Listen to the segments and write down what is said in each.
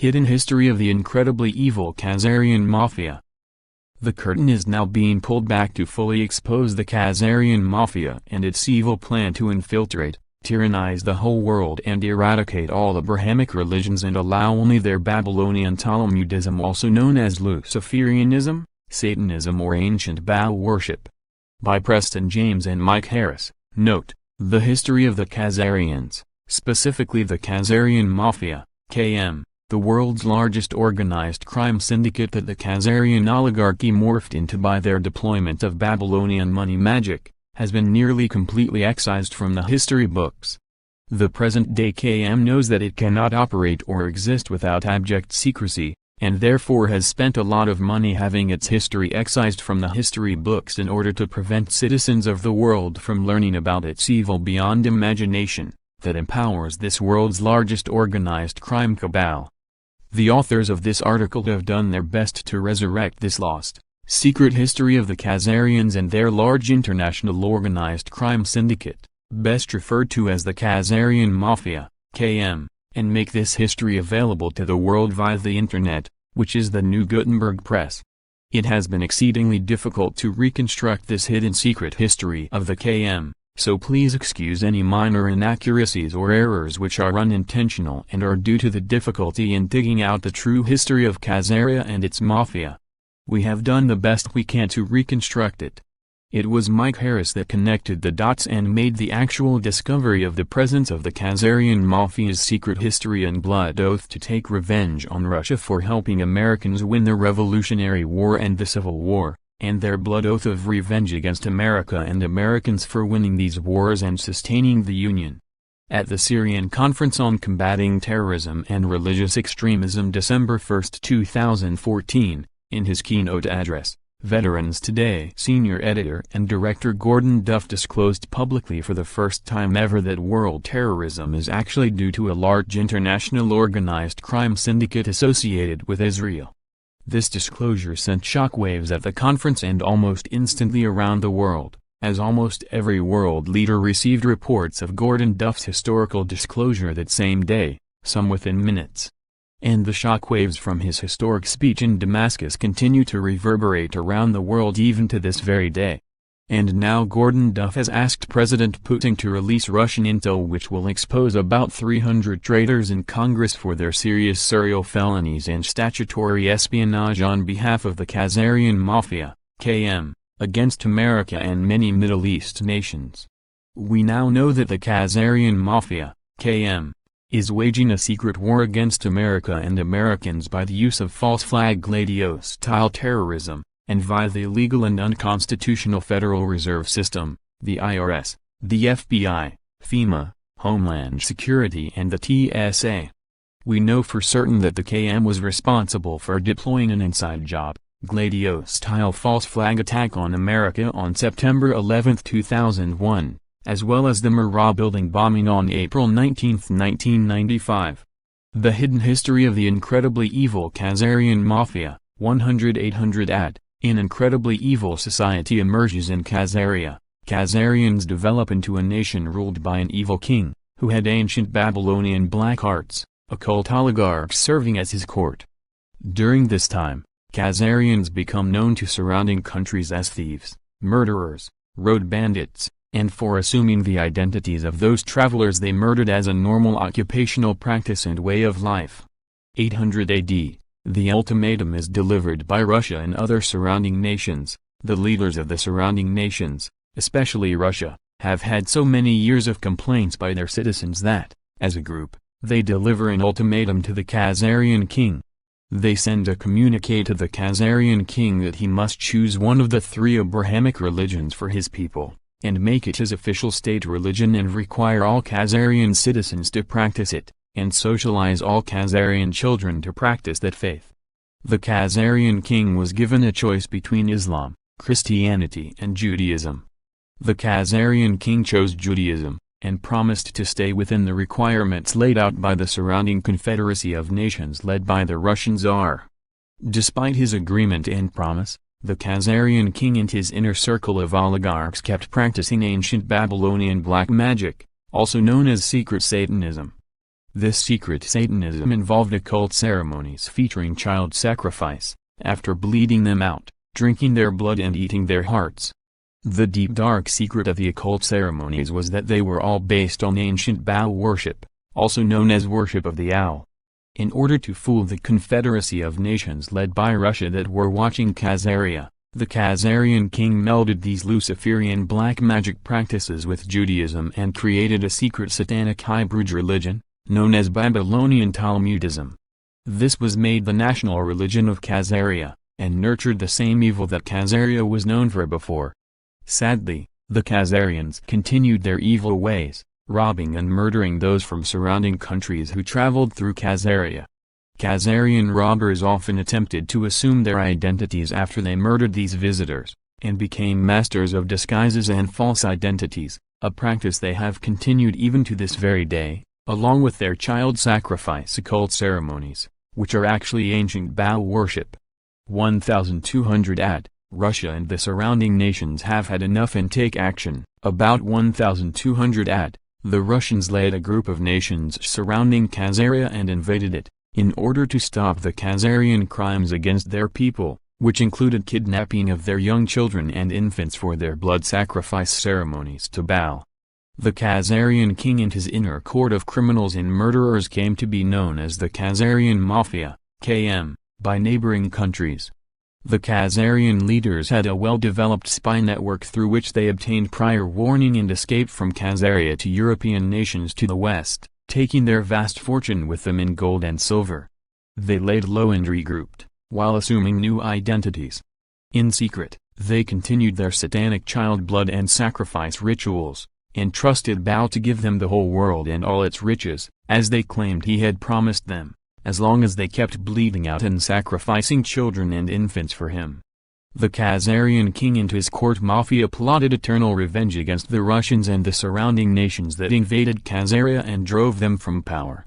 Hidden history of the incredibly evil Khazarian Mafia. The curtain is now being pulled back to fully expose the Khazarian Mafia and its evil plan to infiltrate, tyrannize the whole world and eradicate all Abrahamic religions and allow only their Babylonian Talmudism, also known as Luciferianism, Satanism or ancient Baal worship. By Preston James and Mike Harris. Note: the history of the Khazarians, specifically the Khazarian Mafia, KM, the world's largest organized crime syndicate that the Khazarian oligarchy morphed into by their deployment of Babylonian money magic, has been nearly completely excised from the history books. The present-day KM knows that it cannot operate or exist without abject secrecy, and therefore has spent a lot of money having its history excised from the history books in order to prevent citizens of the world from learning about its evil beyond imagination, that empowers this world's largest organized crime cabal. The authors of this article have done their best to resurrect this lost, secret history of the Khazarians and their large international organized crime syndicate, best referred to as the Khazarian Mafia, KM, and make this history available to the world via the Internet, which is the new Gutenberg press. It has been exceedingly difficult to reconstruct this hidden secret history of the KM. So please excuse any minor inaccuracies or errors which are unintentional and are due to the difficulty in digging out the true history of Khazaria and its mafia. We have done the best we can to reconstruct it. It was Mike Harris that connected the dots and made the actual discovery of the presence of the Khazarian Mafia's secret history and blood oath to take revenge on Russia for helping Americans win the Revolutionary War and the Civil War, and their blood oath of revenge against America and Americans for winning these wars and sustaining the Union. At the Syrian Conference on Combating Terrorism and Religious Extremism December 1, 2014, in his keynote address, Veterans Today senior editor and director Gordon Duff disclosed publicly for the first time ever that world terrorism is actually due to a large international organized crime syndicate associated with Israel. This disclosure sent shockwaves at the conference and almost instantly around the world, as almost every world leader received reports of Gordon Duff's historical disclosure that same day, some within minutes. And the shockwaves from his historic speech in Damascus continue to reverberate around the world even to this very day. And now Gordon Duff has asked President Putin to release Russian intel which will expose about 300 traitors in Congress for their serious serial felonies and statutory espionage on behalf of the Khazarian Mafia, KM, against America and many Middle East nations. We now know that the Khazarian Mafia, KM, is waging a secret war against America and Americans by the use of false flag Gladio-style terrorism, and via the illegal and unconstitutional Federal Reserve System, the IRS, the FBI, FEMA, Homeland Security and the TSA. We know for certain that the KM was responsible for deploying an inside job, Gladio-style false flag attack on America on September 11, 2001, as well as the Murrah building bombing on April 19, 1995. The hidden history of the incredibly evil Khazarian Mafia, 100-800 ad. An incredibly evil society emerges in Khazaria. Khazarians develop into a nation ruled by an evil king, who had ancient Babylonian black arts, occult oligarchs serving as his court. During this time, Khazarians become known to surrounding countries as thieves, murderers, road bandits, and for assuming the identities of those travelers they murdered as a normal occupational practice and way of life. 800 AD. The ultimatum is delivered by Russia and other surrounding nations. The leaders of the surrounding nations, especially Russia, have had so many years of complaints by their citizens that, as a group, they deliver an ultimatum to the Khazarian king. They send a communique to the Khazarian king that he must choose one of the three Abrahamic religions for his people, and make it his official state religion and require all Khazarian citizens to practice it, and socialize all Khazarian children to practice that faith. The Khazarian king was given a choice between Islam, Christianity and Judaism. The Khazarian king chose Judaism, and promised to stay within the requirements laid out by the surrounding confederacy of nations led by the Russian Tsar. Despite his agreement and promise, the Khazarian king and his inner circle of oligarchs kept practicing ancient Babylonian black magic, also known as secret Satanism. This secret Satanism involved occult ceremonies featuring child sacrifice, after bleeding them out, drinking their blood and eating their hearts. The deep dark secret of the occult ceremonies was that they were all based on ancient Baal worship, also known as worship of the owl. In order to fool the confederacy of nations led by Russia that were watching Khazaria, the Khazarian king melded these Luciferian black magic practices with Judaism and created a secret satanic hybrid religion, known as Babylonian Talmudism. This was made the national religion of Khazaria, and nurtured the same evil that Khazaria was known for before. Sadly, the Khazarians continued their evil ways, robbing and murdering those from surrounding countries who traveled through Khazaria. Khazarian robbers often attempted to assume their identities after they murdered these visitors, and became masters of disguises and false identities, a practice they have continued even to this very day, along with their child sacrifice occult ceremonies, which are actually ancient Baal worship. 1200 AD, Russia and the surrounding nations have had enough and take action. About 1200 AD, the Russians led a group of nations surrounding Khazaria and invaded it, in order to stop the Khazarian crimes against their people, which included kidnapping of their young children and infants for their blood sacrifice ceremonies to Baal. The Khazarian king and his inner court of criminals and murderers came to be known as the Khazarian Mafia, KM, by neighboring countries. The Khazarian leaders had a well-developed spy network through which they obtained prior warning and escaped from Khazaria to European nations to the west, taking their vast fortune with them in gold and silver. They laid low and regrouped, while assuming new identities. In secret, they continued their satanic child blood and sacrifice rituals, and trusted Baal to give them the whole world and all its riches, as they claimed he had promised them, as long as they kept bleeding out and sacrificing children and infants for him. The Khazarian king and his court mafia plotted eternal revenge against the Russians and the surrounding nations that invaded Khazaria and drove them from power.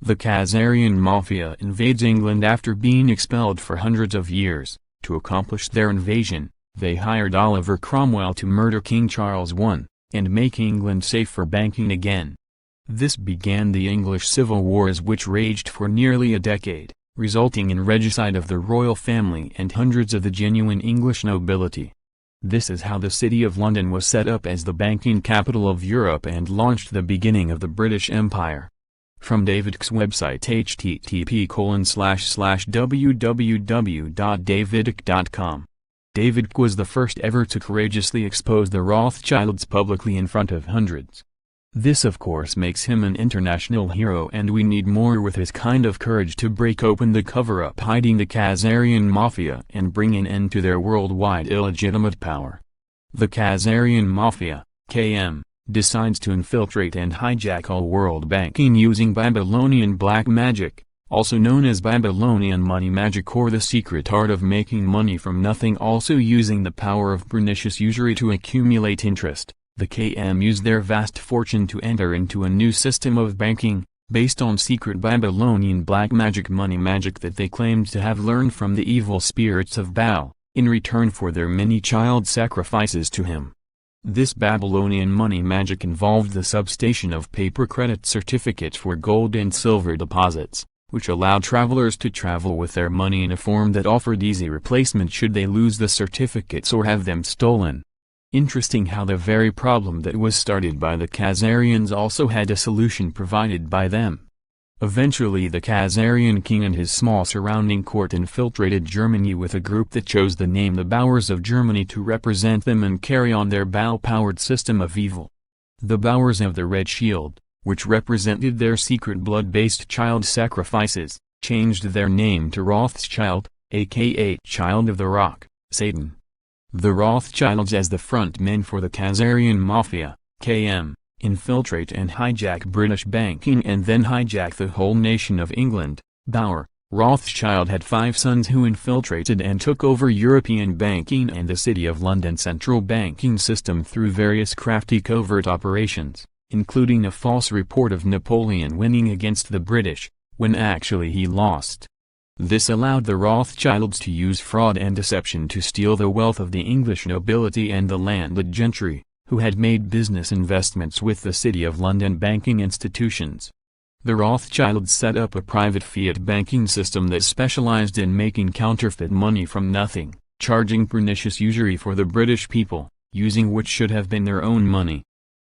The Khazarian mafia invades England after being expelled for hundreds of years. To accomplish their invasion, they hired Oliver Cromwell to murder King Charles I, and make England safe for banking again. This began the English Civil Wars, which raged for nearly a decade, resulting in regicide of the royal family and hundreds of the genuine English nobility. This is how the City of London was set up as the banking capital of Europe and launched the beginning of the British Empire. From David's website http://www.davidic.com. David was the first ever to courageously expose the Rothschilds publicly in front of hundreds. This of course makes him an international hero, and we need more with his kind of courage to break open the cover-up hiding the Khazarian Mafia and bring an end to their worldwide illegitimate power. The Khazarian Mafia, KM, decides to infiltrate and hijack all world banking using Babylonian black magic, also known as Babylonian money magic or the secret art of making money from nothing, also using the power of pernicious usury to accumulate interest. The KM used their vast fortune to enter into a new system of banking, based on secret Babylonian black magic money magic that they claimed to have learned from the evil spirits of Baal, in return for their many child sacrifices to him. This Babylonian money magic involved the substation of paper credit certificates for gold and silver deposits, which allowed travelers to travel with their money in a form that offered easy replacement should they lose the certificates or have them stolen. Interesting how the very problem that was started by the Khazarians also had a solution provided by them. Eventually the Khazarian king and his small surrounding court infiltrated Germany with a group that chose the name the Bowers of Germany to represent them and carry on their Baal-powered system of evil. The Bowers of the Red Shield, which represented their secret blood-based child sacrifices, changed their name to Rothschild, aka Child of the Rock, Satan. The Rothschilds, as the front men for the Khazarian Mafia, KM, infiltrate and hijack British banking and then hijack the whole nation of England. Bauer, Rothschild had 5 sons who infiltrated and took over European banking and the City of London central banking system through various crafty covert operations, including a false report of Napoleon winning against the British, when actually he lost. This allowed the Rothschilds to use fraud and deception to steal the wealth of the English nobility and the landed gentry, who had made business investments with the City of London banking institutions. The Rothschilds set up a private fiat banking system that specialized in making counterfeit money from nothing, charging pernicious usury for the British people, using which should have been their own money.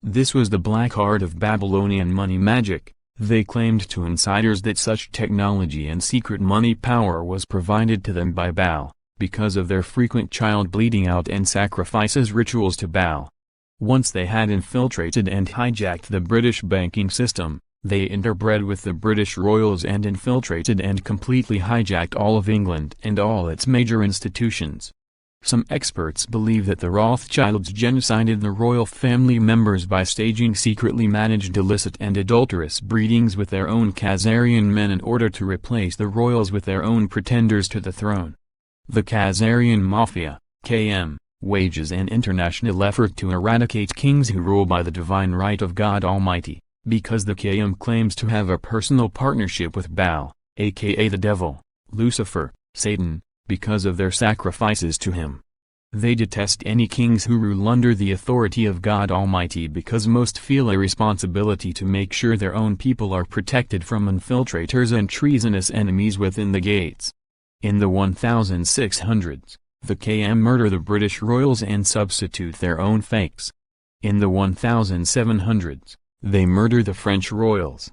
This was the black art of Babylonian money magic. They claimed to insiders that such technology and secret money power was provided to them by Baal, because of their frequent child bleeding out and sacrifices rituals to Baal. Once they had infiltrated and hijacked the British banking system, they interbred with the British royals and infiltrated and completely hijacked all of England and all its major institutions. Some experts believe that the Rothschilds genocided the royal family members by staging secretly managed illicit and adulterous breedings with their own Khazarian men in order to replace the royals with their own pretenders to the throne. The Khazarian Mafia, KM, wages an international effort to eradicate kings who rule by the divine right of God Almighty, because the KM claims to have a personal partnership with Baal, aka the devil, Lucifer, Satan, because of their sacrifices to him. They detest any kings who rule under the authority of God Almighty because most feel a responsibility to make sure their own people are protected from infiltrators and treasonous enemies within the gates. In the 1600s, the KM murder the British royals and substitute their own fakes. In the 1700s, they murder the French royals.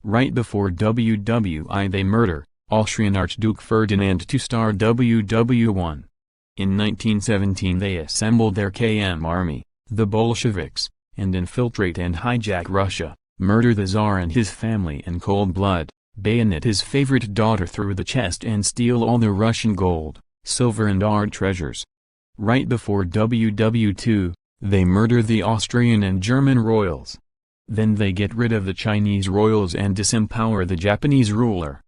Right before WWI they murder Austrian Archduke Ferdinand to star WW1. In 1917 they assembled their KM army, the Bolsheviks, and infiltrate and hijack Russia, murder the Tsar and his family in cold blood, bayonet his favorite daughter through the chest and steal all the Russian gold, silver and art treasures. Right before WW2, they murder the Austrian and German royals. Then they get rid of the Chinese royals and disempower the Japanese ruler.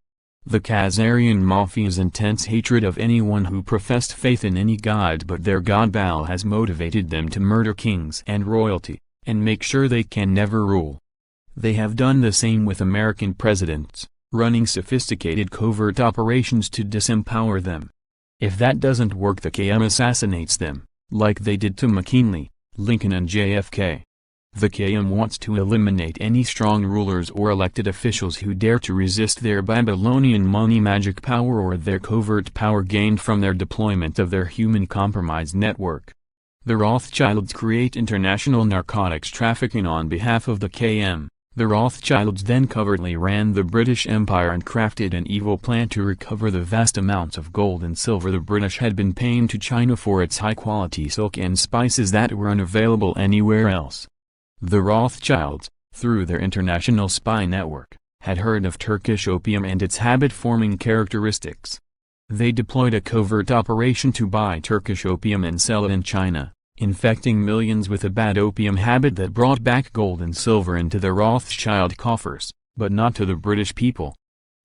The Khazarian Mafia's intense hatred of anyone who professed faith in any god but their god Baal has motivated them to murder kings and royalty, and make sure they can never rule. They have done the same with American presidents, running sophisticated covert operations to disempower them. If that doesn't work, the KM assassinates them, like they did to McKinley, Lincoln and JFK. The KM wants to eliminate any strong rulers or elected officials who dare to resist their Babylonian money magic power or their covert power gained from their deployment of their human compromise network. The Rothschilds create international narcotics trafficking on behalf of the KM. The Rothschilds then covertly ran the British Empire and crafted an evil plan to recover the vast amounts of gold and silver the British had been paying to China for its high-quality silk and spices that were unavailable anywhere else. The Rothschilds, through their international spy network, had heard of Turkish opium and its habit-forming characteristics. They deployed a covert operation to buy Turkish opium and sell it in China, infecting millions with a bad opium habit that brought back gold and silver into the Rothschild coffers, but not to the British people.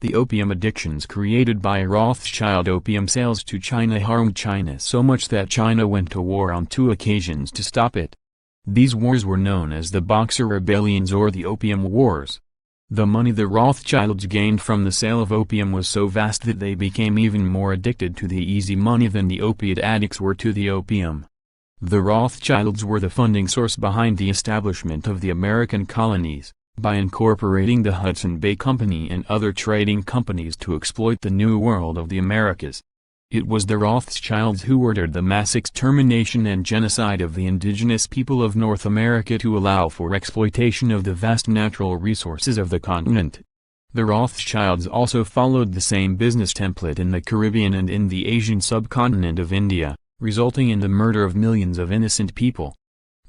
The opium addictions created by Rothschild opium sales to China harmed China so much that China went to war on 2 occasions to stop it. These wars were known as the Boxer Rebellions or the Opium Wars. The money the Rothschilds gained from the sale of opium was so vast that they became even more addicted to the easy money than the opiate addicts were to the opium. The Rothschilds were the funding source behind the establishment of the American colonies, by incorporating the Hudson Bay Company and other trading companies to exploit the New World of the Americas. It was the Rothschilds who ordered the mass extermination and genocide of the indigenous people of North America to allow for exploitation of the vast natural resources of the continent. The Rothschilds also followed the same business template in the Caribbean and in the Asian subcontinent of India, resulting in the murder of millions of innocent people.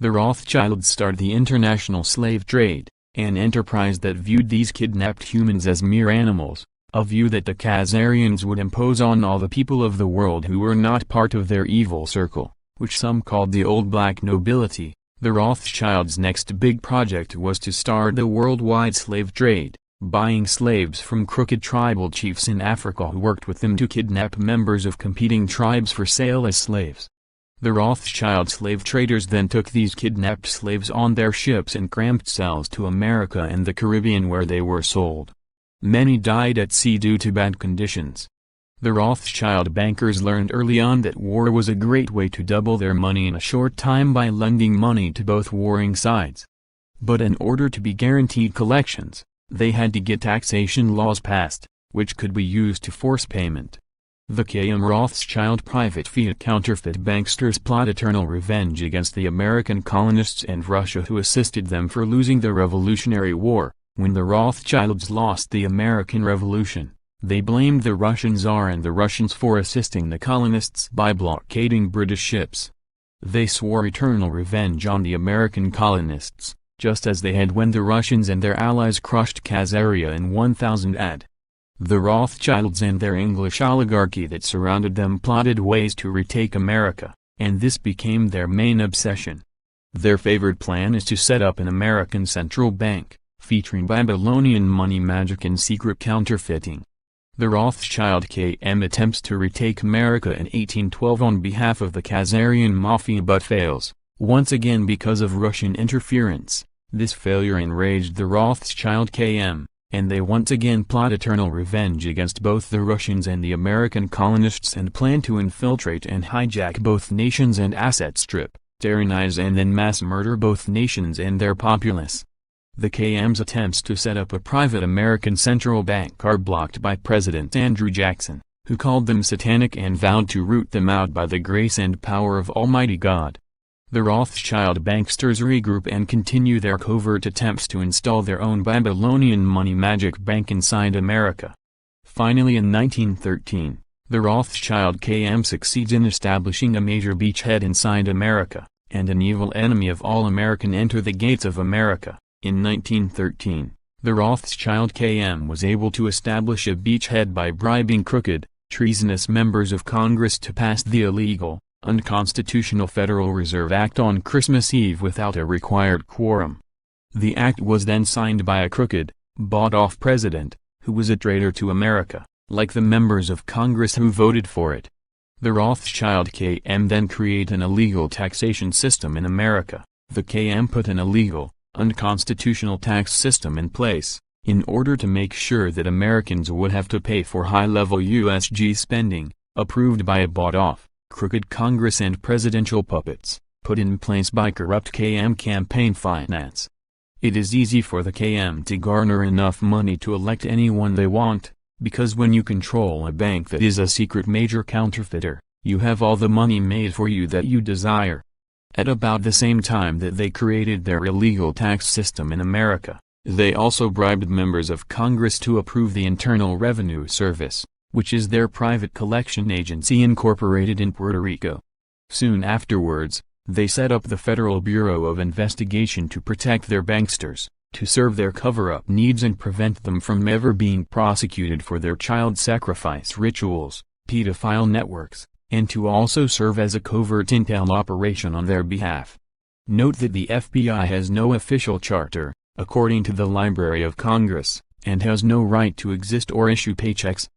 The Rothschilds started the international slave trade, an enterprise that viewed these kidnapped humans as mere animals. A view that the Khazarians would impose on all the people of the world who were not part of their evil circle, which some called the old black nobility. The Rothschilds' next big project was to start the worldwide slave trade, buying slaves from crooked tribal chiefs in Africa who worked with them to kidnap members of competing tribes for sale as slaves. The Rothschild slave traders then took these kidnapped slaves on their ships and cramped sails to America and the Caribbean where they were sold. Many died at sea due to bad conditions. The Rothschild bankers learned early on that war was a great way to double their money in a short time by lending money to both warring sides. But in order to be guaranteed collections, They had to get taxation laws passed, which could be used to force payment. The K.M. Rothschild private fiat counterfeit banksters plot eternal revenge against the American colonists and Russia, who assisted them for losing the Revolutionary War. When the Rothschilds lost the American Revolution, they blamed the Russian Tsar and the Russians for assisting the colonists by blockading British ships. They swore eternal revenge on the American colonists, just as they had when the Russians and their allies crushed Khazaria in 1000 AD. The Rothschilds and their English oligarchy that surrounded them plotted ways to retake America, and this became their main obsession. Their favored plan is to set up an American central bank, featuring Babylonian money magic and secret counterfeiting. The Rothschild K.M. attempts to retake America in 1812 on behalf of the Khazarian Mafia but fails, once again because of Russian interference. This failure enraged the Rothschild K.M., and they once again plot eternal revenge against both the Russians and the American colonists and plan to infiltrate and hijack both nations and asset strip, tyrannize and then mass murder both nations and their populace. The K.M.'s attempts to set up a private American central bank are blocked by President Andrew Jackson, who called them satanic and vowed to root them out by the grace and power of Almighty God. The Rothschild banksters regroup and continue their covert attempts to install their own Babylonian money magic bank inside America. Finally, in 1913, the Rothschild K.M. succeeds in establishing a major beachhead inside America, and an evil enemy of all American enter the gates of America. In 1913, the Rothschild K.M. was able to establish a beachhead by bribing crooked, treasonous members of Congress to pass the illegal, unconstitutional Federal Reserve Act on Christmas Eve without a required quorum. The act was then signed by a crooked, bought-off president, who was a traitor to America, like the members of Congress who voted for it. The Rothschild K.M. then create an illegal taxation system in America. The K.M. put an illegal, unconstitutional tax system in place, in order to make sure that Americans would have to pay for high-level USG spending, approved by a bought-off, crooked Congress and presidential puppets, put in place by corrupt K.M. campaign finance. It is easy for the K.M. to garner enough money to elect anyone they want, because when you control a bank that is a secret major counterfeiter, you have all the money made for you that you desire. At about the same time that they created their illegal tax system in America, they also bribed members of Congress to approve the Internal Revenue Service, which is their private collection agency incorporated in Puerto Rico. Soon afterwards, they set up the Federal Bureau of Investigation to protect their banksters, to serve their cover-up needs and prevent them from ever being prosecuted for their child sacrifice rituals, pedophile networks, and to also serve as a covert intel operation on their behalf. Note that the FBI has no official charter, according to the Library of Congress, and has no right to exist or issue paychecks.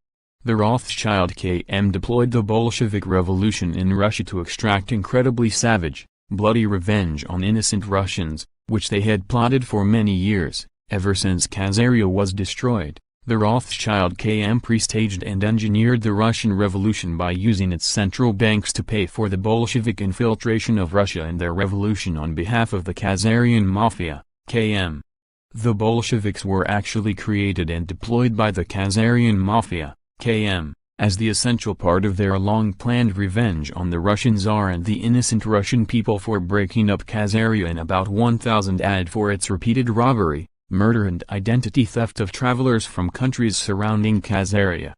The Rothschild K.M. deployed the Bolshevik Revolution in Russia to extract incredibly savage, bloody revenge on innocent Russians, which they had plotted for many years. Ever since Khazaria was destroyed, the Rothschild K.M. pre-staged and engineered the Russian Revolution by using its central banks to pay for the Bolshevik infiltration of Russia and their revolution on behalf of the Khazarian Mafia, K.M. The Bolsheviks were actually created and deployed by the Khazarian Mafia, K.M., as the essential part of their long-planned revenge on the Russian Tsar and the innocent Russian people for breaking up Khazaria in about 1000 AD for its repeated robbery, murder and identity theft of travelers from countries surrounding Khazaria.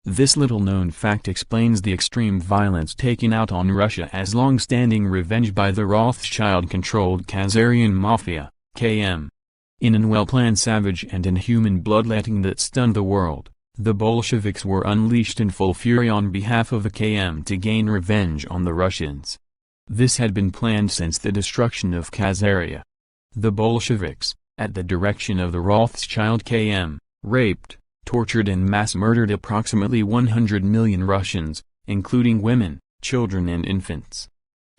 This little-known fact explains the extreme violence taken out on Russia as long-standing revenge by the Rothschild-controlled Khazarian Mafia, K.M. In an well-planned savage and inhuman bloodletting that stunned the world, the Bolsheviks were unleashed in full fury on behalf of the K.M. to gain revenge on the Russians. This had been planned since the destruction of Khazaria. The Bolsheviks, at the direction of the Rothschild K.M., raped, tortured and mass murdered approximately 100 million Russians, including women, children and infants.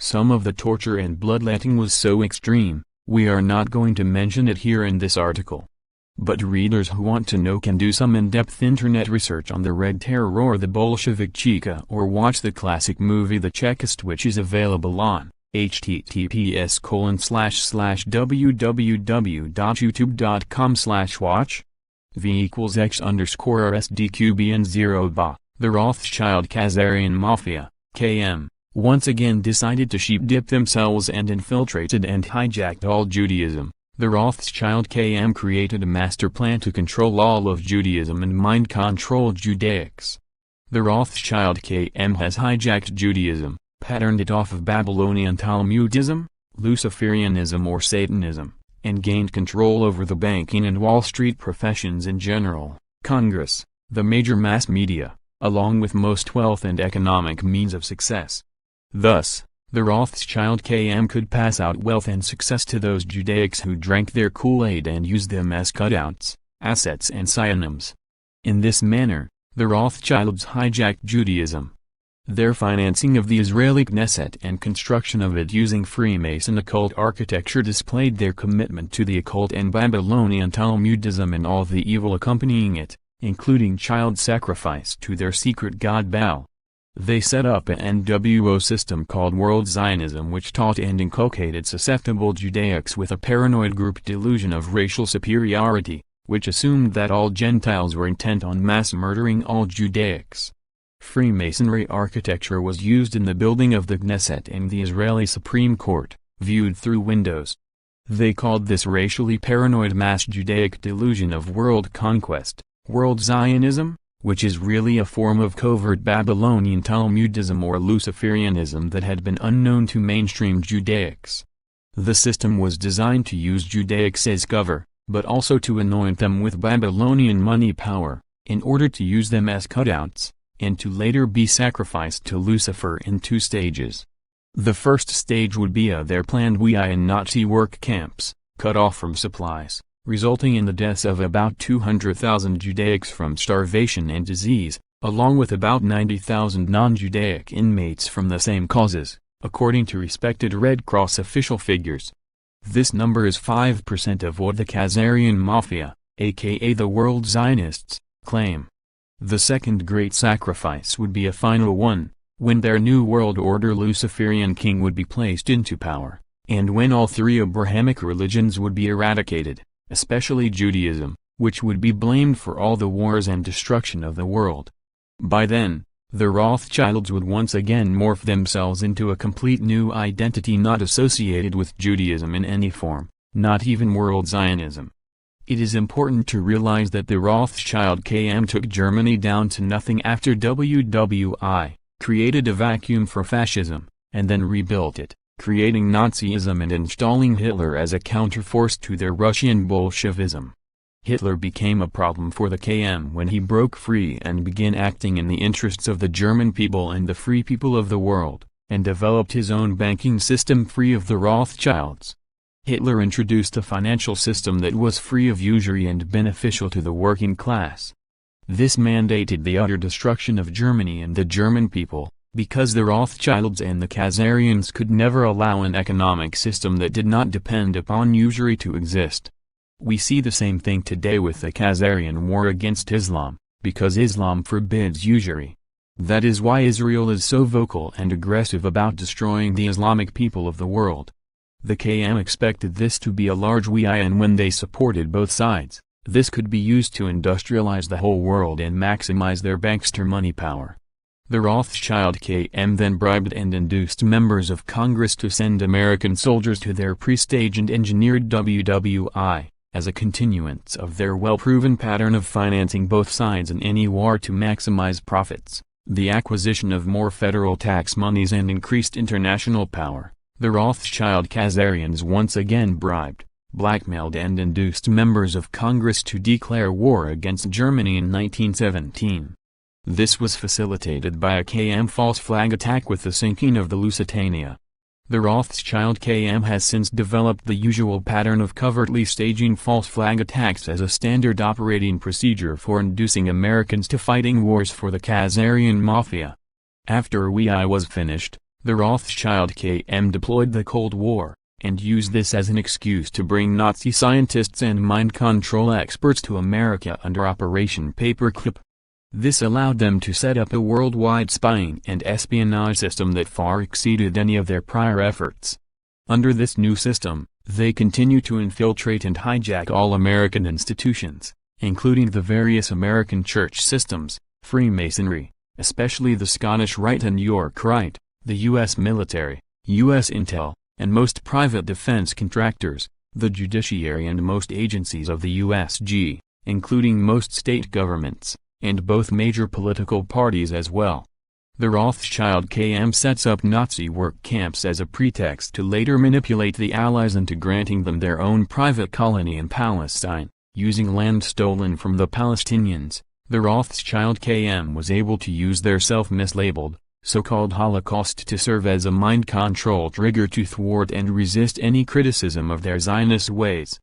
Some of the torture and bloodletting was so extreme, we are not going to mention it here in this article. But readers who want to know can do some in-depth internet research on the Red Terror or the Bolshevik Cheka or watch the classic movie The Chekist, which is available on https://www.youtube.com/watch V equals X underscore RSDQBN 0 BA. The Rothschild-Khazarian Mafia, KM, once again decided to sheep-dip themselves and infiltrated and hijacked all Judaism. The Rothschild KM created a master plan to control all of Judaism and mind-control Judaics. The Rothschild KM has hijacked Judaism, patterned it off of Babylonian Talmudism, Luciferianism or Satanism, and gained control over the banking and Wall Street professions in general, Congress, the major mass media, along with most wealth and economic means of success. Thus, the Rothschild KM could pass out wealth and success to those Judaics who drank their Kool-Aid and used them as cutouts, assets and synonyms. In this manner, the Rothschilds hijacked Judaism. Their financing of the Israeli Knesset and construction of it using Freemason occult architecture displayed their commitment to the occult and Babylonian Talmudism and all the evil accompanying it, including child sacrifice to their secret god Baal. They set up an NWO system called World Zionism which taught and inculcated susceptible Judaics with a paranoid group delusion of racial superiority, which assumed that all Gentiles were intent on mass murdering all Judaics. Freemasonry architecture was used in the building of the Knesset and the Israeli Supreme Court, viewed through windows. They called this racially paranoid mass Judaic delusion of world conquest, World Zionism, which is really a form of covert Babylonian Talmudism or Luciferianism that had been unknown to mainstream Judaics. The system was designed to use Judaics as cover, but also to anoint them with Babylonian money power, in order to use them as cutouts, and to later be sacrificed to Lucifer in 2 stages. The first stage would be their planned WEI in Nazi work camps, cut off from supplies, resulting in the deaths of about 200,000 Judaics from starvation and disease, along with about 90,000 non-Judaic inmates from the same causes, according to respected Red Cross official figures. This number is 5% of what the Khazarian Mafia, aka the World Zionists, claim. The second great sacrifice would be a final one, when their New World Order Luciferian king would be placed into power, and when all 3 Abrahamic religions would be eradicated, especially Judaism, which would be blamed for all the wars and destruction of the world. By then, the Rothschilds would once again morph themselves into a complete new identity not associated with Judaism in any form, not even World Zionism. It is important to realize that the Rothschild KM took Germany down to nothing after WWI, created a vacuum for fascism, and then rebuilt it, creating Nazism and installing Hitler as a counterforce to their Russian Bolshevism. Hitler became a problem for the KM when he broke free and began acting in the interests of the German people and the free people of the world, and developed his own banking system free of the Rothschilds. Hitler introduced a financial system that was free of usury and beneficial to the working class. This mandated the utter destruction of Germany and the German people, because the Rothschilds and the Khazarians could never allow an economic system that did not depend upon usury to exist. We see the same thing today with the Khazarian war against Islam, because Islam forbids usury. That is why Israel is so vocal and aggressive about destroying the Islamic people of the world. The KM expected this to be a large WEI, and when they supported both sides, this could be used to industrialize the whole world and maximize their bankster money power. The Rothschild KM then bribed and induced members of Congress to send American soldiers to their pre-staged and engineered WWI, as a continuance of their well-proven pattern of financing both sides in any war to maximize profits, the acquisition of more federal tax monies and increased international power. The Rothschild Khazarians once again bribed, blackmailed and induced members of Congress to declare war against Germany in 1917. This was facilitated by a KM false flag attack with the sinking of the Lusitania. The Rothschild KM has since developed the usual pattern of covertly staging false flag attacks as a standard operating procedure for inducing Americans to fighting wars for the Khazarian Mafia. After WEI was finished, the Rothschild KM deployed the Cold War, and used this as an excuse to bring Nazi scientists and mind control experts to America under Operation Paperclip. This allowed them to set up a worldwide spying and espionage system that far exceeded any of their prior efforts. Under this new system, they continue to infiltrate and hijack all American institutions, including the various American church systems, Freemasonry, especially the Scottish Rite and York Rite, the U.S. military, U.S. intel, and most private defense contractors, the judiciary and most agencies of the USG, including most state governments, and both major political parties as well. The Rothschild KM sets up Nazi work camps as a pretext to later manipulate the Allies into granting them their own private colony in Palestine, using land stolen from the Palestinians. The Rothschild KM was able to use their self-mislabeled, so-called Holocaust to serve as a mind control trigger to thwart and resist any criticism of their Zionist ways.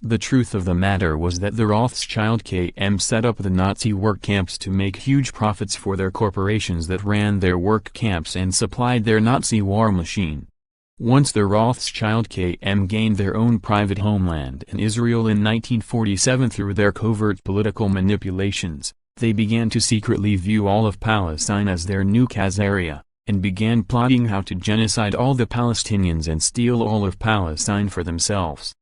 The truth of the matter was that the Rothschild KM set up the Nazi work camps to make huge profits for their corporations that ran their work camps and supplied their Nazi war machine. Once the Rothschild KM gained their own private homeland in Israel in 1947 through their covert political manipulations, they began to secretly view all of Palestine as their new Khazaria, and began plotting how to genocide all the Palestinians and steal all of Palestine for themselves.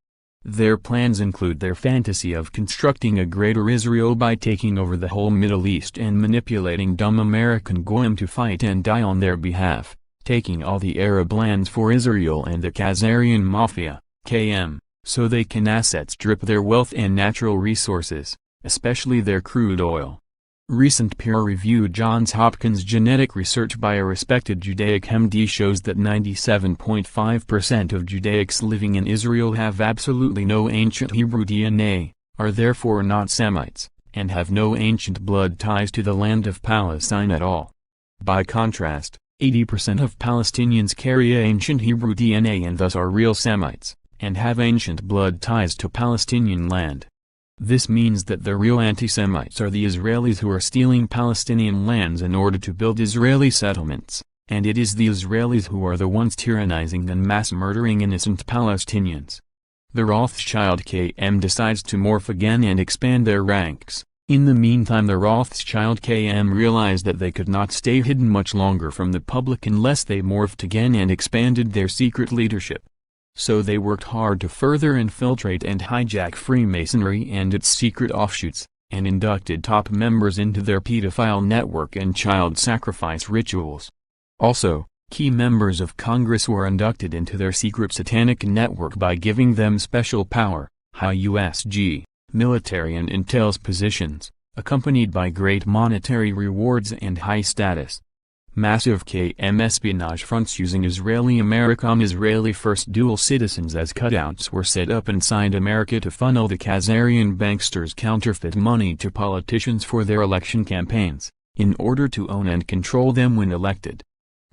Their plans include their fantasy of constructing a greater Israel by taking over the whole Middle East and manipulating dumb American goyim to fight and die on their behalf, taking all the Arab lands for Israel and the Khazarian Mafia, KM, so they can asset strip their wealth and natural resources, especially their crude oil. Recent peer-reviewed Johns Hopkins genetic research by a respected Judaic MD shows that 97.5% of Judaics living in Israel have absolutely no ancient Hebrew DNA, are therefore not Semites, and have no ancient blood ties to the land of Palestine at all. By contrast, 80% of Palestinians carry ancient Hebrew DNA and thus are real Semites, and have ancient blood ties to Palestinian land. This means that the real anti-Semites are the Israelis who are stealing Palestinian lands in order to build Israeli settlements, and it is the Israelis who are the ones tyrannizing and mass murdering innocent Palestinians. The Rothschild KM decides to morph again and expand their ranks. In the meantime, the Rothschild KM realized that they could not stay hidden much longer from the public unless they morphed again and expanded their secret leadership. So they worked hard to further infiltrate and hijack Freemasonry and its secret offshoots, and inducted top members into their pedophile network and child sacrifice rituals. Also, key members of Congress were inducted into their secret satanic network by giving them special power, high USG, military and intel's positions, accompanied by great monetary rewards and high status. Massive KM espionage fronts using Israeli-American Israeli First dual citizens as cutouts were set up inside America to funnel the Khazarian banksters' counterfeit money to politicians for their election campaigns, in order to own and control them when elected.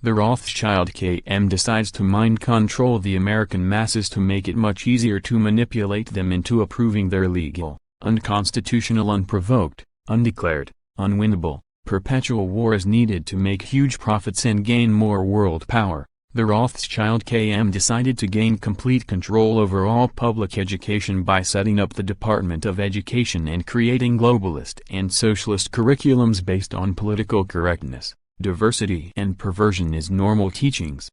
The Rothschild KM decides to mind control the American masses to make it much easier to manipulate them into approving their legal, unconstitutional, unprovoked, undeclared, unwinnable, perpetual war is needed to make huge profits and gain more world power. The Rothschild KM decided to gain complete control over all public education by setting up the Department of Education and creating globalist and socialist curriculums based on political correctness, diversity and perversion as normal teachings.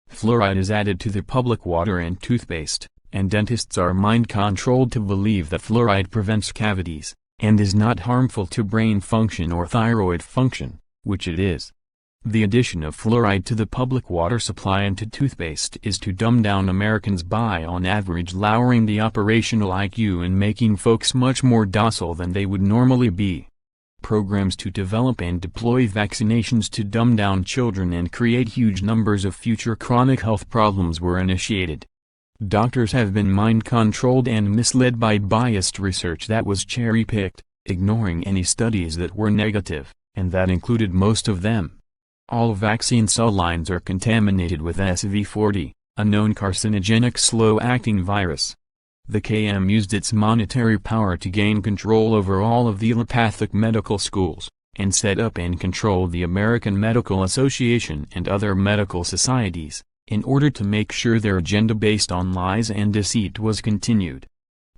Fluoride is added to the public water and toothpaste, and dentists are mind-controlled to believe that fluoride prevents cavities, and is not harmful to brain function or thyroid function, which it is. The addition of fluoride to the public water supply and to toothpaste is to dumb down Americans by on average lowering the operational IQ and making folks much more docile than they would normally be. Programs to develop and deploy vaccinations to dumb down children and create huge numbers of future chronic health problems were initiated. Doctors have been mind-controlled and misled by biased research that was cherry-picked, ignoring any studies that were negative, and that included most of them. All vaccine cell lines are contaminated with SV40, a known carcinogenic slow-acting virus. The KM used its monetary power to gain control over all of the allopathic medical schools, and set up and control the American Medical Association and other medical societies, in order to make sure their agenda based on lies and deceit was continued.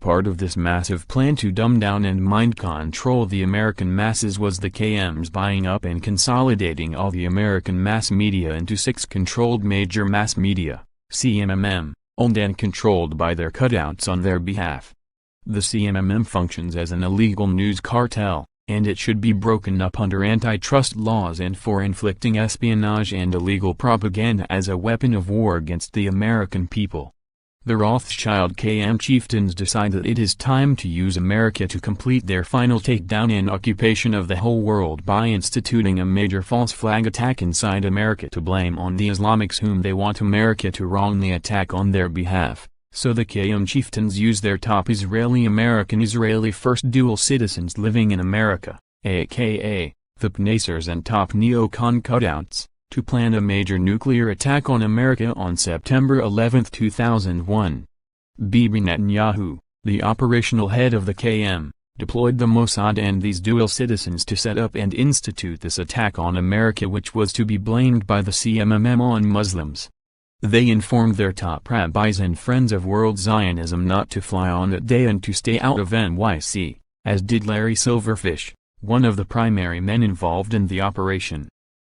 Part of this massive plan to dumb down and mind control the American masses was the KM's buying up and consolidating all the American mass media into 6 controlled major mass media, CMMM, owned and controlled by their cutouts on their behalf. The CMMM functions as an illegal news cartel, and it should be broken up under antitrust laws and for inflicting espionage and illegal propaganda as a weapon of war against the American people. The Rothschild KM chieftains decide that it is time to use America to complete their final takedown and occupation of the whole world by instituting a major false flag attack inside America to blame on the Islamics whom they want America to wrongly attack on their behalf. So the KM chieftains use their top Israeli-American Israeli first dual citizens living in America, aka the Pnacers and top neocon cutouts, to plan a major nuclear attack on America on September 11, 2001. Bibi Netanyahu, the operational head of the KM, deployed the Mossad and these dual citizens to set up and institute this attack on America, which was to be blamed by the CMMM on Muslims. They informed their top rabbis and friends of World Zionism not to fly on that day and to stay out of NYC, as did Larry Silverfish, one of the primary men involved in the operation.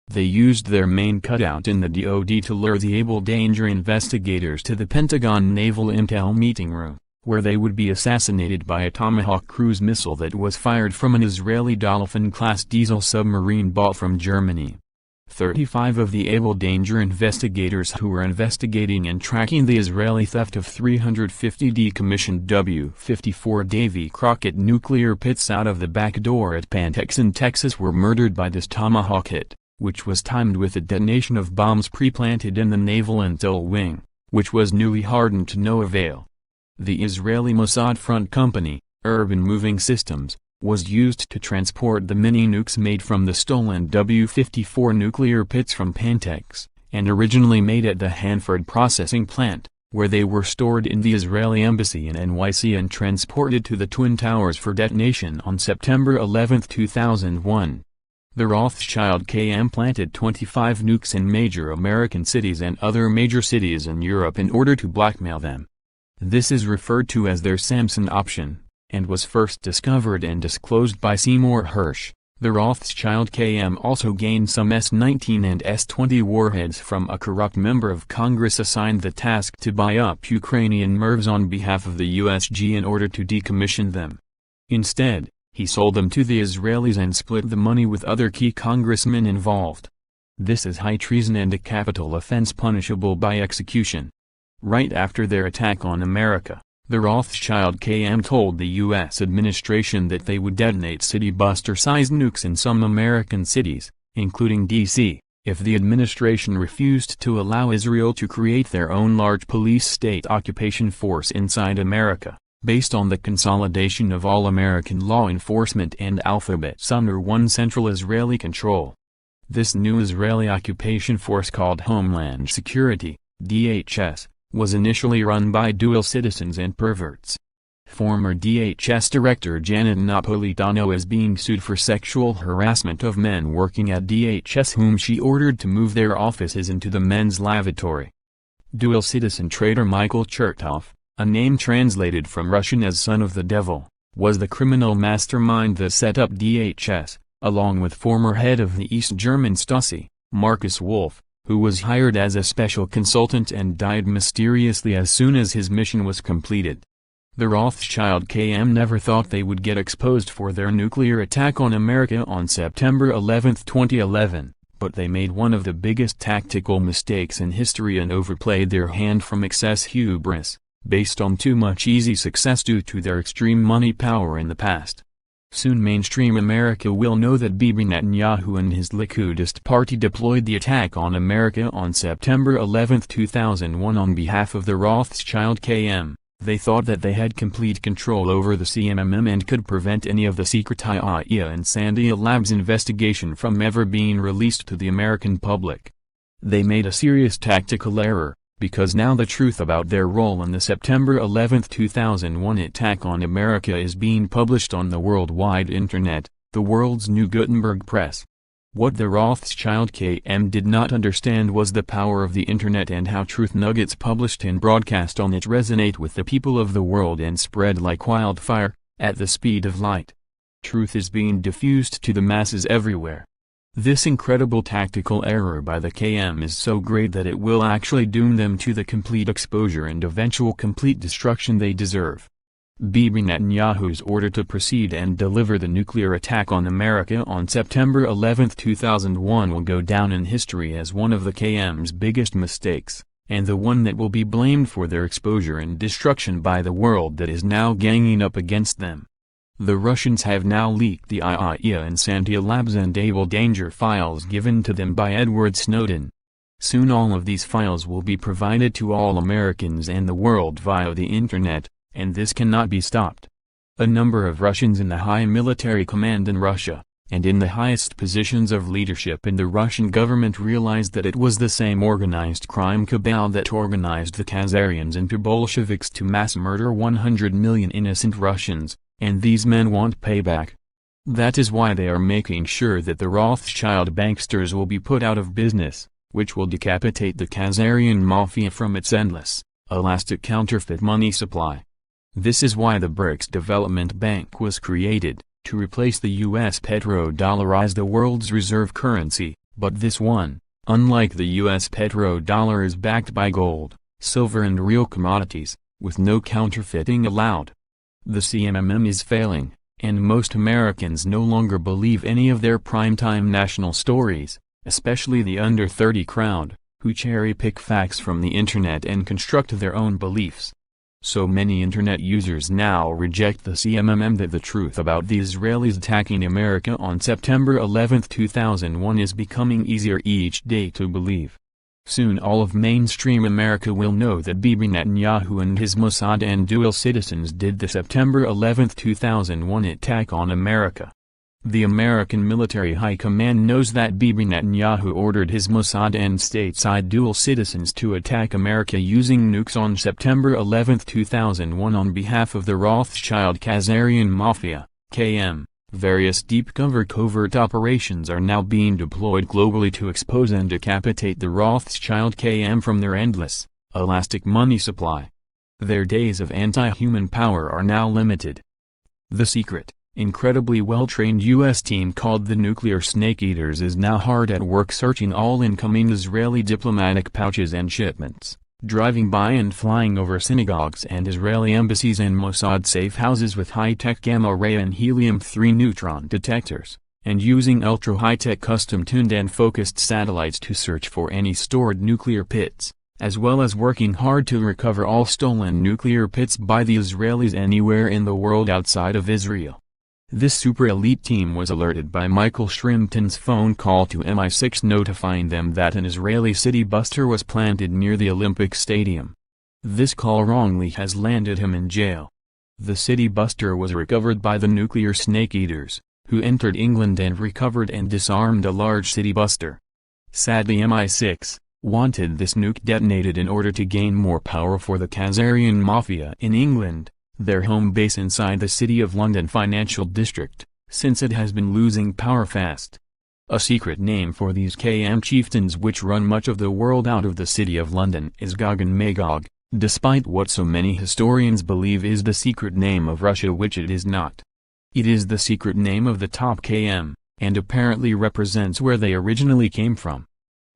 They used their main cutout in the DoD to lure the able danger investigators to the Pentagon Naval Intel meeting room, where they would be assassinated by a Tomahawk cruise missile that was fired from an Israeli Dolphin-class diesel submarine bought from Germany. 35 of the able danger investigators who were investigating and tracking the Israeli theft of 350 decommissioned W-54 Davy Crockett nuclear pits out of the back door at Pantex in Texas were murdered by this Tomahawk hit, which was timed with the detonation of bombs pre-planted in the Naval Intel Wing, which was newly hardened to no avail. The Israeli Mossad front company, Urban Moving Systems, was used to transport the mini-nukes made from the stolen W-54 nuclear pits from Pantex, and originally made at the Hanford processing plant, where they were stored in the Israeli embassy in NYC and transported to the Twin Towers for detonation on September 11, 2001. The Rothschild KM planted 25 nukes in major American cities and other major cities in Europe in order to blackmail them. This is referred to as their Samson option, and was first discovered and disclosed by Seymour Hersh. The Rothschild KM also gained some S-19 and S-20 warheads from a corrupt member of Congress assigned the task to buy up Ukrainian MIRVs on behalf of the USG in order to decommission them. Instead, he sold them to the Israelis and split the money with other key congressmen involved. This is high treason and a capital offense punishable by execution. Right after their attack on America, the Rothschild KM told the U.S. administration that they would detonate city-buster-sized nukes in some American cities, including D.C., if the administration refused to allow Israel to create their own large police state occupation force inside America, based on the consolidation of all American law enforcement and alphabets under one central Israeli control. This new Israeli occupation force called Homeland Security, DHS, was initially run by dual citizens and perverts. Former DHS Director Janet Napolitano is being sued for sexual harassment of men working at DHS whom she ordered to move their offices into the men's lavatory. Dual citizen traitor Michael Chertoff, a name translated from Russian as son of the devil, was the criminal mastermind that set up DHS, along with former head of the East German Stasi, Markus Wolf, who was hired as a special consultant and died mysteriously as soon as his mission was completed. The Rothschild KM never thought they would get exposed for their nuclear attack on America on September 11, 2011, but they made one of the biggest tactical mistakes in history and overplayed their hand from excess hubris, based on too much easy success due to their extreme money power in the past. Soon mainstream America will know that Bibi Netanyahu and his Likudist party deployed the attack on America on September 11, 2001 on behalf of the Rothschild KM. They thought that they had complete control over the CMMM and could prevent any of the secret IAEA and Sandia Labs investigation from ever being released to the American public. They made a serious tactical error, because now the truth about their role in the September 11, 2001 attack on America is being published on the worldwide internet, the world's new Gutenberg press. What the Rothschild KM did not understand was the power of the internet and how truth nuggets published and broadcast on it resonate with the people of the world and spread like wildfire, at the speed of light. Truth is being diffused to the masses everywhere. This incredible tactical error by the KM is so great that it will actually doom them to the complete exposure and eventual complete destruction they deserve. Bibi Netanyahu's order to proceed and deliver the nuclear attack on America on September 11, 2001 will go down in history as one of the KM's biggest mistakes, and the one that will be blamed for their exposure and destruction by the world that is now ganging up against them. The Russians have now leaked the IAEA and Sandia Labs and Able Danger files given to them by Edward Snowden. Soon all of these files will be provided to all Americans and the world via the internet, and this cannot be stopped. A number of Russians in the high military command in Russia, and in the highest positions of leadership in the Russian government realized that it was the same organized crime cabal that organized the Khazarians into Bolsheviks to mass murder 100 million innocent Russians, and these men want payback. That is why they are making sure that the Rothschild banksters will be put out of business, which will decapitate the Khazarian mafia from its endless, elastic counterfeit money supply. This is why the BRICS Development Bank was created, to replace the US petrodollar as the world's reserve currency, but this one, unlike the US petrodollar, is backed by gold, silver and real commodities, with no counterfeiting allowed. The CMMM is failing, and most Americans no longer believe any of their primetime national stories, especially the under-30 crowd, who cherry-pick facts from the internet and construct their own beliefs. So many internet users now reject the CMMM that the truth about the Israelis attacking America on September 11, 2001 is becoming easier each day to believe. Soon all of mainstream America will know that Bibi Netanyahu and his Mossad and dual citizens did the September 11, 2001 attack on America. The American military high command knows that Bibi Netanyahu ordered his Mossad and stateside dual citizens to attack America using nukes on September 11, 2001 on behalf of the Rothschild Khazarian Mafia, KM. Various deep-cover covert operations are now being deployed globally to expose and decapitate the Rothschild KM from their endless, elastic money supply. Their days of anti-human power are now limited. The secret, incredibly well-trained U.S. team called the Nuclear Snake Eaters is now hard at work searching all incoming Israeli diplomatic pouches and shipments, driving by and flying over synagogues and Israeli embassies and Mossad safe houses with high-tech gamma-ray and helium-3 neutron detectors, and using ultra-high-tech custom-tuned and focused satellites to search for any stored nuclear pits, as well as working hard to recover all stolen nuclear pits by the Israelis anywhere in the world outside of Israel. This super-elite team was alerted by Michael Shrimpton's phone call to MI6 notifying them that an Israeli city buster was planted near the Olympic Stadium. This call wrongly has landed him in jail. The city buster was recovered by the Nuclear Snake Eaters, who entered England and recovered and disarmed a large city buster. Sadly, MI6 wanted this nuke detonated in order to gain more power for the Khazarian Mafia in England, their home base inside the City of London financial district, since it has been losing power fast. A secret name for these KM chieftains which run much of the world out of the City of London is Gog and Magog, despite what so many historians believe is the secret name of Russia, which it is not. It is the secret name of the top KM, and apparently represents where they originally came from.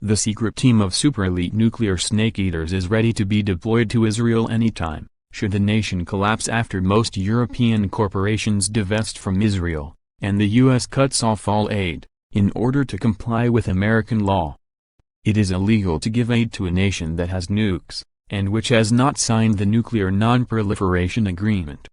The secret team of super-elite nuclear snake eaters is ready to be deployed to Israel anytime, should the nation collapse after most European corporations divest from Israel, and the U.S. cuts off all aid, in order to comply with American law. It is illegal to give aid to a nation that has nukes, and which has not signed the Nuclear Non-Proliferation Agreement.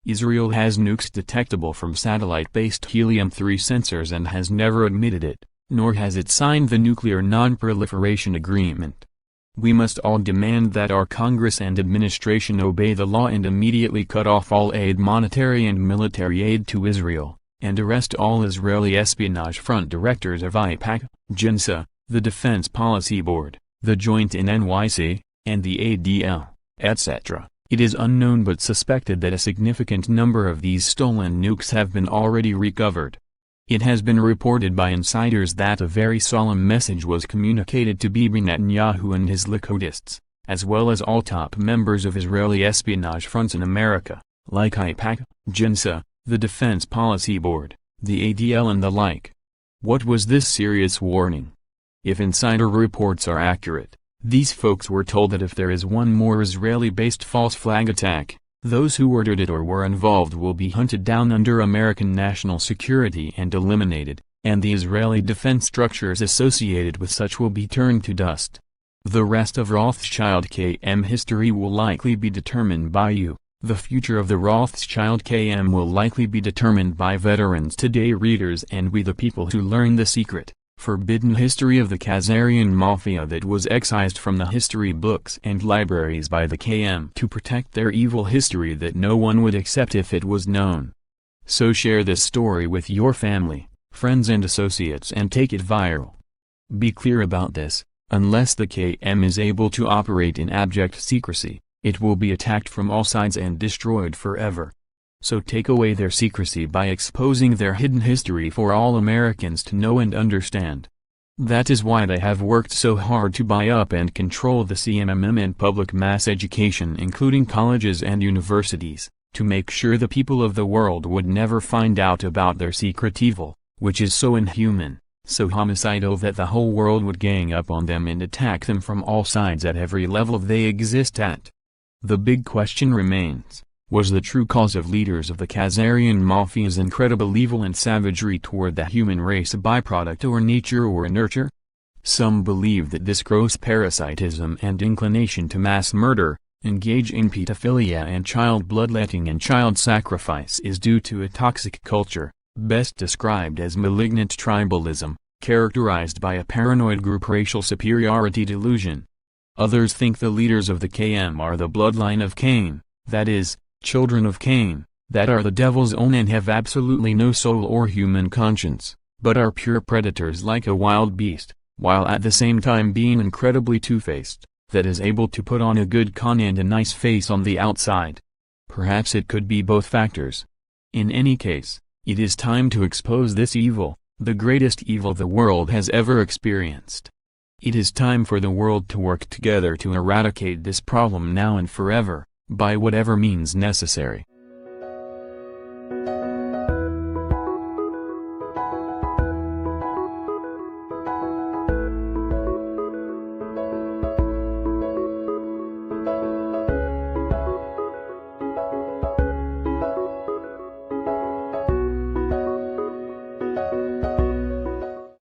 Israel has nukes detectable from satellite-based helium-3 sensors and has never admitted it, nor has it signed the Nuclear Non-Proliferation Agreement. We must all demand that our Congress and administration obey the law and immediately cut off all aid, monetary and military aid to Israel, and arrest all Israeli espionage front directors of AIPAC, JINSA, the Defense Policy Board, the Joint NYC, and the ADL, etc. It is unknown but suspected that a significant number of these stolen nukes have been already recovered. It has been reported by insiders that a very solemn message was communicated to Bibi Netanyahu and his Likudists, as well as all top members of Israeli espionage fronts in America, like AIPAC, JINSA, the Defense Policy Board, the ADL and the like. What was this serious warning? If insider reports are accurate, these folks were told that if there is one more Israeli-based false flag attack, Those who ordered it or were involved will be hunted down under American national security and eliminated, and the Israeli defense structures associated with such will be turned to dust. The rest of Rothschild KM history will likely be determined by you. The future of the Rothschild KM will likely be determined by veterans today, readers, and we the people who learn the secret, forbidden history of the Khazarian Mafia that was excised from the history books and libraries by the KM to protect their evil history that no one would accept if it was known. So share this story with your family, friends and associates and take it viral. Be clear about this. Unless the KM is able to operate in abject secrecy, it will be attacked from all sides and destroyed forever. So take away their secrecy by exposing their hidden history for all Americans to know and understand. That is why they have worked so hard to buy up and control the CMMM and public mass education, including colleges and universities, to make sure the people of the world would never find out about their secret evil, which is so inhuman, so homicidal that the whole world would gang up on them and attack them from all sides at every level they exist at. The big question remains, was the true cause of leaders of the Khazarian Mafia's incredible evil and savagery toward the human race a byproduct or nature or nurture? Some believe that this gross parasitism and inclination to mass murder, engage in pedophilia and child bloodletting and child sacrifice is due to a toxic culture, best described as malignant tribalism, characterized by a paranoid group racial superiority delusion. Others think the leaders of the KM are the bloodline of Cain, that is, children of Cain, that are the devil's own and have absolutely no soul or human conscience, but are pure predators like a wild beast, while at the same time being incredibly two-faced, that is able to put on a good con and a nice face on the outside. Perhaps it could be both factors. In any case, it is time to expose this evil, the greatest evil the world has ever experienced. It is time for the world to work together to eradicate this problem now and forever, by whatever means necessary.